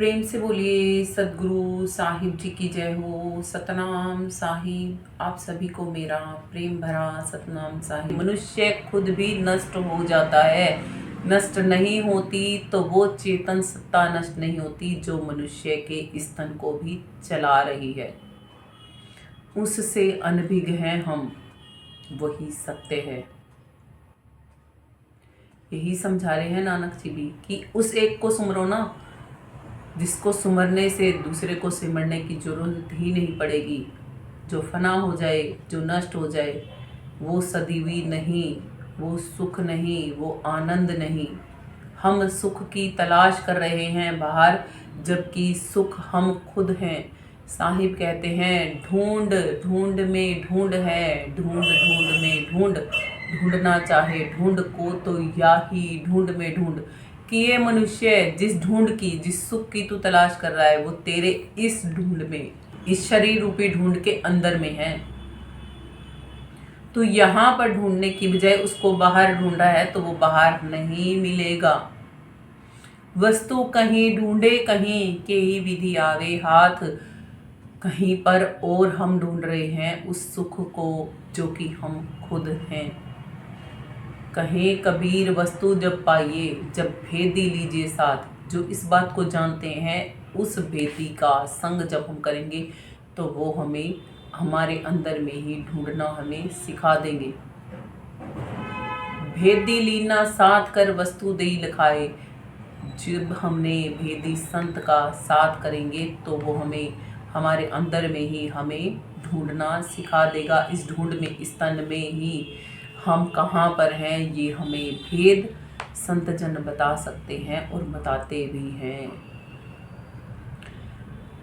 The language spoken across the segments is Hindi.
प्रेम से बोलिए सदगुरु साहिब जी की जय हो। सतनाम साहिब आप सभी को मेरा प्रेम भरा सतनाम साहिब। मनुष्य खुद भी नष्ट हो जाता है, नष्ट नहीं होती तो वो चेतन सत्ता नष्ट नहीं होती जो मनुष्य के स्तन को भी चला रही है। उससे अनभिज्ञ हैं हम, वही सत्य है। यही समझा रहे हैं नानक जी भी कि उस एक को सुमरो ना, जिसको सुमरने से दूसरे को सिमरने की जरूरत ही नहीं पड़ेगी। जो फना हो जाए, जो नष्ट हो जाए, वो सदीवी नहीं, वो सुख नहीं, वो आनंद नहीं। हम सुख की तलाश कर रहे हैं बाहर, जबकि सुख हम खुद हैं। साहिब कहते हैं ढूंढ ढूंढ में ढूंढ है, ढूंढ ढूंढ में ढूंढ, ढूंढना चाहे ढूंढ को तो या ही ढूंढ में ढूंढ। कि ये मनुष्य जिस ढूंढ की, जिस सुख की तू तलाश कर रहा है, वो तेरे इस ढूंढ में, इस शरीर रूपी ढूंढ के अंदर में है। तो यहाँ पर ढूंढने की बजाय उसको बाहर ढूंढा है तो वो बाहर नहीं मिलेगा। वस्तु कहीं ढूंढे कहीं के ही विधि आवे हाथ, कहीं पर और हम ढूंढ रहे हैं उस सुख को जो कि हम खुद हैं। कहे कबीर वस्तु जब पाइए, जब भेदी लीजिए साथ। जो इस बात को जानते हैं उस भेदी का संग जब हम करेंगे तो वो हमें हमारे अंदर में ही ढूंढना हमें सिखा देंगे। भेदी लीना साथ कर वस्तु दे लिखाए। जब हमने भेदी संत का साथ करेंगे तो वो हमें हमारे अंदर में ही हमें ढूंढना सिखा देगा। इस ढूंढ में, इस तन में ही हम कहाँ पर हैं ये हमें भेद संत जन बता सकते हैं और बताते भी हैं।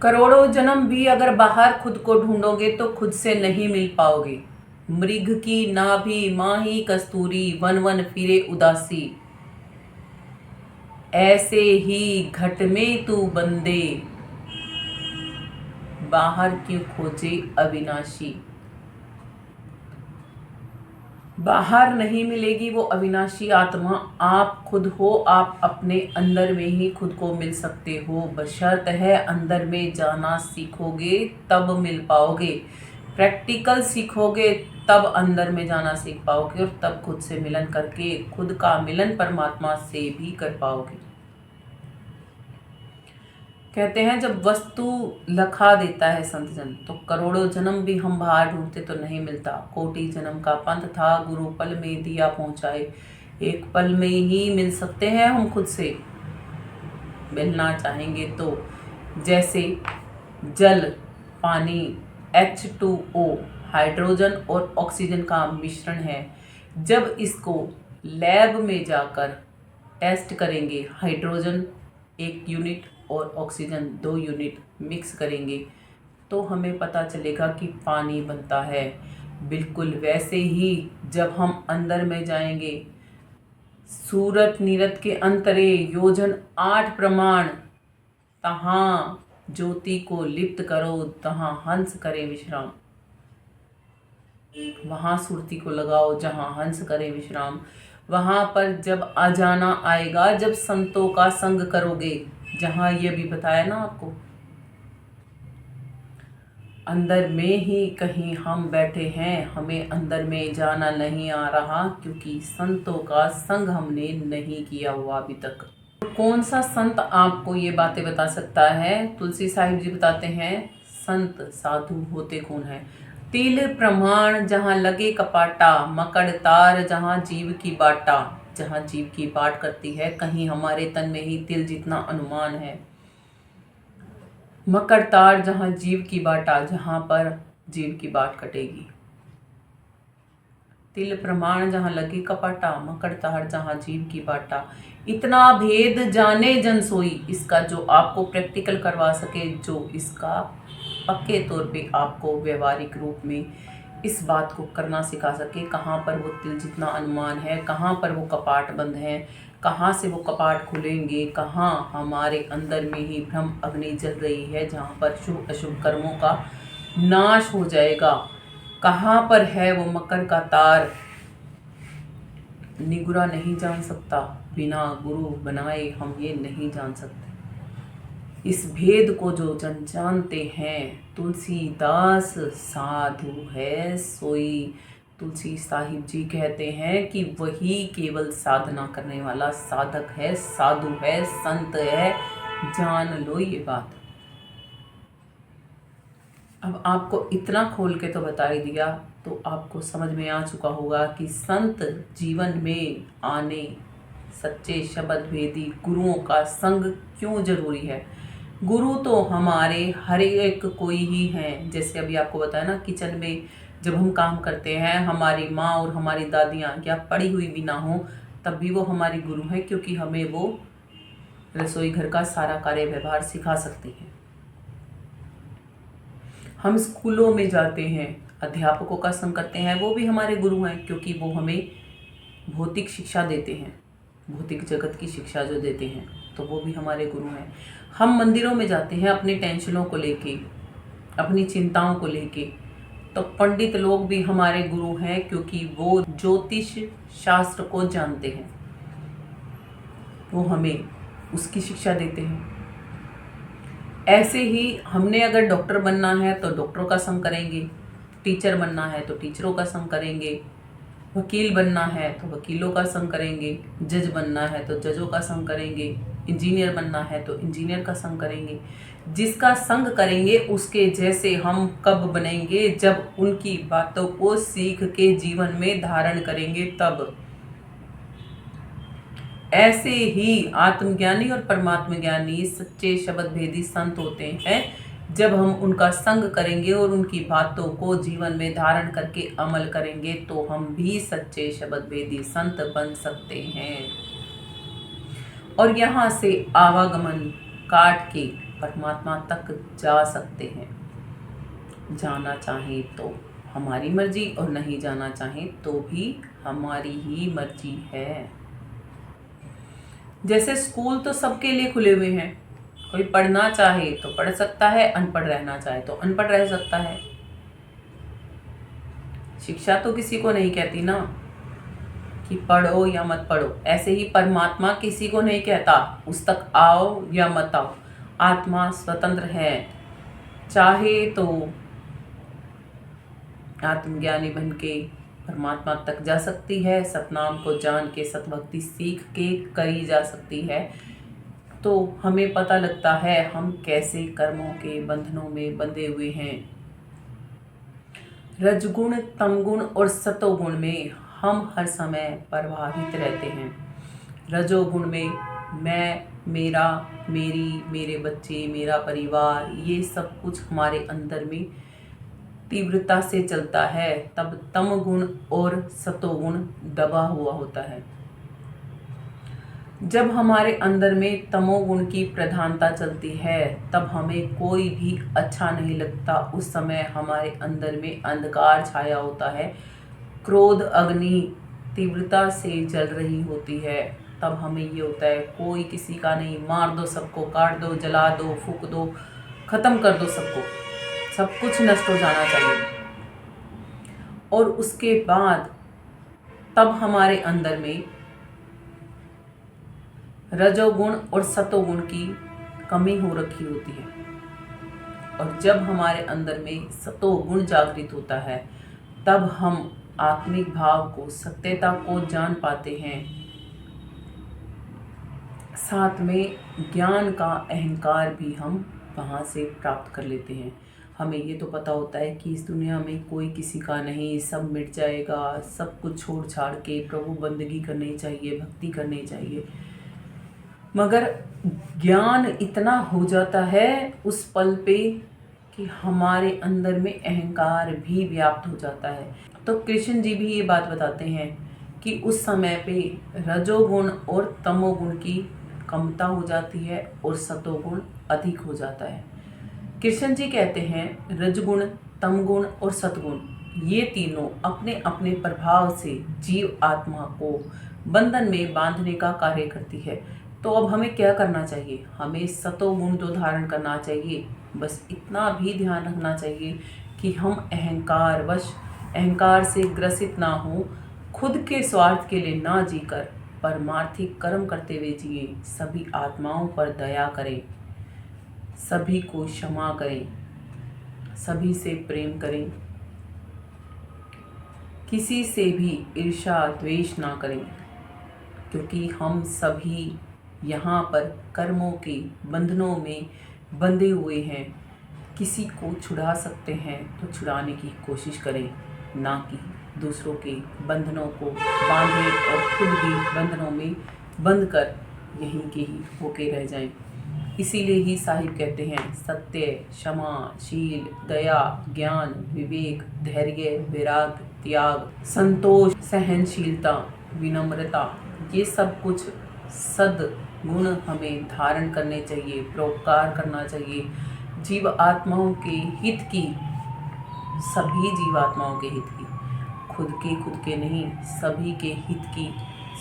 करोड़ों जन्म भी अगर बाहर खुद को ढूंढोगे तो खुद से नहीं मिल पाओगे। मृग की नाभि माही कस्तूरी, वन वन फिरे उदासी। ऐसे ही घट में तू बंदे, बाहर क्यों खोजे अविनाशी। बाहर नहीं मिलेगी वो अविनाशी आत्मा, आप खुद हो। आप अपने अंदर में ही खुद को मिल सकते हो, बशर्त है अंदर में जाना सीखोगे तब मिल पाओगे। प्रैक्टिकल सीखोगे तब अंदर में जाना सीख पाओगे और तब खुद से मिलन करके खुद का मिलन परमात्मा से भी कर पाओगे। कहते हैं जब वस्तु लखा देता है संत जन तो करोड़ों जन्म भी हम बाहर ढूंढते तो नहीं मिलता। कोटि जन्म का पंथ था गुरु पल में दिया पहुंचाए। एक पल में ही मिल सकते हैं हम खुद से, मिलना चाहेंगे तो। जैसे जल, पानी, H2O हाइड्रोजन और ऑक्सीजन का मिश्रण है। जब इसको लैब में जाकर टेस्ट करेंगे, हाइड्रोजन 1 यूनिट और ऑक्सीजन 2 यूनिट मिक्स करेंगे तो हमें पता चलेगा कि पानी बनता है। बिल्कुल वैसे ही जब हम अंदर में जाएंगे, सूरत नीरत के अंतरे योजन 8 प्रमाण, तहाँ ज्योति को लिप्त करो तहाँ हंस करे विश्राम। वहाँ सुरती को लगाओ जहाँ हंस करे विश्राम। वहाँ पर जब आ जाना आएगा जब संतों का संग करोगे, जहाँ ये भी बताया ना आपको, अंदर में ही कहीं हम बैठे हैं, हमें अंदर में जाना नहीं आ रहा क्योंकि संतों का संग हमने नहीं किया हुआ अभी तक। कौन सा संत आपको ये बातें बता सकता है? तुलसी साहिब जी बताते हैं संत साधु होते कौन है। तिल प्रमाण जहाँ लगे कपाटा, मकड़ तार जहाँ जीव की बाटा। जहाँ जीव की बाट करती है, कहीं हमारे तन में ही तिल जितना अनुमान है। मकड़ तार जहाँ जीव की बाटा, जहाँ पर जीव की बाट कटेगी। तिल प्रमाण जहाँ लगे कपाटा, मकड़ तार जहाँ जीव की बाटा। इतना भेद जाने जन सोई, इसका जो आपको प्रैक्टिकल करवा सके, जो इसका पक्के तौर पे आपको व्यवहारिक रूप में इस बात को करना सिखा सके। कहाँ पर वो तिल जितना अनुमान है, कहाँ पर वो कपाट बंद है, कहाँ से वो कपाट खुलेंगे, कहाँ हमारे अंदर में ही ब्रह्म अग्नि जल रही है, जहाँ पर शुभ अशुभ कर्मों का नाश हो जाएगा। कहाँ पर है वो मकर का तार, निगुरा नहीं जान सकता, बिना गुरु बनाए हम ये नहीं जान सकते। इस भेद को जो जन जानते हैं, तुलसीदास साधु है सोई। तुलसी साहिब जी कहते हैं कि वही केवल साधना करने वाला साधक है, साधु है, संत है। जान लो ये बात। अब आपको इतना खोल के तो बता ही दिया, तो आपको समझ में आ चुका होगा कि संत जीवन में आने, सच्चे शब्द भेदी गुरुओं का संग क्यों जरूरी है। गुरु तो हमारे हर एक कोई ही हैं। जैसे अभी आपको बताया ना, किचन में जब हम काम करते हैं, हमारी माँ और हमारी दादियाँ या पढ़ी हुई भी ना हो तब भी वो हमारी गुरु हैं, क्योंकि हमें वो रसोई घर का सारा कार्य व्यवहार सिखा सकती हैं। हम स्कूलों में जाते हैं, अध्यापकों का संग करते हैं, वो भी हमारे गुरु हैं, क्योंकि वो हमें भौतिक शिक्षा देते हैं, भौतिक जगत की शिक्षा जो देते हैं, तो वो भी हमारे गुरु हैं। हम मंदिरों में जाते हैं अपनी टेंशनों को लेके, अपनी चिंताओं को लेके, तो पंडित लोग भी हमारे गुरु हैं, क्योंकि वो ज्योतिष शास्त्र को जानते हैं, वो हमें उसकी शिक्षा देते हैं। ऐसे ही हमने अगर डॉक्टर बनना है तो डॉक्टरों का संग करेंगे, टीचर बनना है तो टीचरों का संग करेंगे, वकील बनना है तो वकीलों का संग करेंगे, जज बनना है तो जजों का संग करेंगे, इंजीनियर बनना है तो इंजीनियर का संग करेंगे। जिसका संग करेंगे उसके जैसे हम कब बनेंगे, जब उनकी बातों को सीख के जीवन में धारण करेंगे तब। ऐसे ही आत्मज्ञानी और परमात्म ज्ञानी सच्चे शब्द भेदी संत होते हैं। जब हम उनका संग करेंगे और उनकी बातों को जीवन में धारण करके अमल करेंगे तो हम भी सच्चे शब्द भेदी संत बन सकते हैं, और यहाँ से आवागमन काट के परमात्मा तक जा सकते हैं। जाना चाहें तो हमारी मर्जी, और नहीं जाना चाहें तो भी हमारी ही मर्जी है। जैसे स्कूल तो सबके लिए खुले हुए हैं, कोई पढ़ना चाहे तो पढ़ सकता है, अनपढ़ रहना चाहे तो अनपढ़ रह सकता है। शिक्षा तो किसी को नहीं कहती ना कि पढ़ो या मत पढ़ो। ऐसे ही परमात्मा किसी को नहीं कहता उस तक आओ या मत आओ। आत्मा स्वतंत्र है, चाहे तो आत्मज्ञानी बन के परमात्मा तक जा सकती है, सतनाम को जान के सतभक्ति सीख के करी जा सकती है। तो हमें पता लगता है हम कैसे कर्मों के बंधनों में बंधे हुए हैं। रजगुण, तमगुण और सतोगुण में हम हर समय प्रभावित रहते हैं। रजोगुण में मैं, मेरा, मेरी, मेरे बच्चे, मेरा परिवार, ये सब कुछ हमारे अंदर में तीव्रता से चलता है। तब तम गुण और सतोगुण दबा हुआ होता है। जब हमारे अंदर में तमोगुण की प्रधानता चलती है तब हमें कोई भी अच्छा नहीं लगता। उस समय हमारे अंदर में अंधकार छाया होता है, क्रोध अग्नि तीव्रता से जल रही होती है। तब हमें ये होता है कोई किसी का नहीं, मार दो सबको, काट दो, जला दो, फूंक दो, खत्म कर दो सबको, सब कुछ नष्ट हो जाना चाहिए। और उसके बाद तब हमारे अंदर में रजोगुण और सतोगुण की कमी हो रखी होती है। और जब हमारे अंदर में सतोगुण जागृत होता है तब हम आत्मिक भाव को, सत्यता को जान पाते हैं। साथ में ज्ञान का अहंकार भी हम वहाँ से प्राप्त कर लेते हैं। हमें ये तो पता होता है कि इस दुनिया में कोई किसी का नहीं, सब मिट जाएगा, सब कुछ छोड़ छाड़ के प्रभु बंदगी करनी चाहिए, भक्ति करनी चाहिए। मगर ज्ञान इतना हो जाता है उस पल पे कि हमारे अंदर में अहंकार भी व्याप्त हो जाता है। तो कृष्ण जी भी ये बात बताते हैं कि उस समय पे रजोगुण और तमोगुण की कमता हो जाती है और सतोगुण अधिक हो जाता है। कृष्ण जी कहते हैं रजगुण, तमगुण और सतगुण ये तीनों अपने अपने प्रभाव से जीव आत्मा को बंधन में बांधने का कार्य करती है। तो अब हमें क्या करना चाहिए? हमें सतोगुण तो धारण करना चाहिए, बस इतना भी ध्यान रखना चाहिए कि हम अहंकार से ग्रसित ना हो, खुद के स्वार्थ के लिए ना जीकर परमार्थिक कर्म करते हुए जिए, सभी आत्माओं पर दया करें। सभी को क्षमा करें, सभी से प्रेम करें, किसी से भी ईर्ष्या द्वेष ना करें, क्योंकि हम सभी यहाँ पर कर्मों के बंधनों में बंधे हुए हैं। किसी को छुड़ा सकते हैं तो छुड़ाने की कोशिश करें, ना कि दूसरों के बंधनों को बांधे और खुद भी बंधनों में बंध कर यहीं के ही होके रह जाएं। इसीलिए ही साहिब कहते हैं, सत्य, क्षमा, शील, दया, ज्ञान, विवेक, धैर्य, वैराग्य, त्याग, संतोष, सहनशीलता, विनम्रता, ये सब कुछ सद्गुण हमें धारण करने चाहिए, परोपकार करना चाहिए। जीव आत्माओं के हित की, सभी जीवात्माओं के हित की, खुद के नहीं, सभी के हित की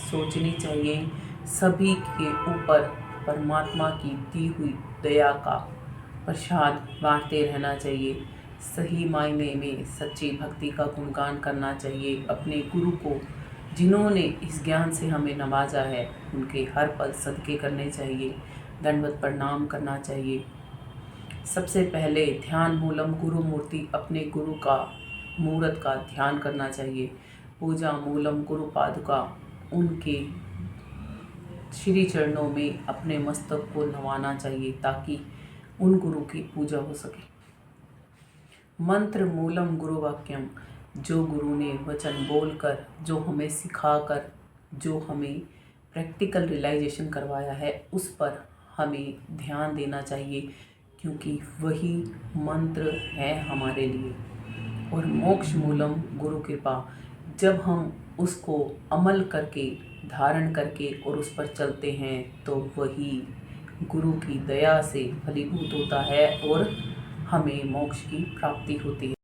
सोचनी चाहिए। सभी के ऊपर परमात्मा की दी हुई दया का प्रसाद बांटते रहना चाहिए। सही मायने में सच्ची भक्ति का गुणगान करना चाहिए। अपने गुरु को, जिन्होंने इस ज्ञान से हमें नवाजा है, उनके हर पल सदके करने चाहिए, दंडवत प्रणाम करना चाहिए। सबसे पहले ध्यान मूलम गुरु मूर्ति, अपने गुरु का मूर्त का ध्यान करना चाहिए। पूजा मूलम गुरु पादुका, उनके श्री चरणों में अपने मस्तक को नवाना चाहिए ताकि उन गुरु की पूजा हो सके। मंत्र मूलम गुरु वाक्यम, जो गुरु ने वचन बोलकर, जो हमें सिखाकर, जो हमें प्रैक्टिकल रियलाइजेशन करवाया है, उस पर हमें ध्यान देना चाहिए, क्योंकि वही मंत्र है हमारे लिए। और मोक्ष मूलम गुरु कृपा, जब हम उसको अमल करके, धारण करके और उस पर चलते हैं, तो वही गुरु की दया से फलीभूत होता है और हमें मोक्ष की प्राप्ति होती है।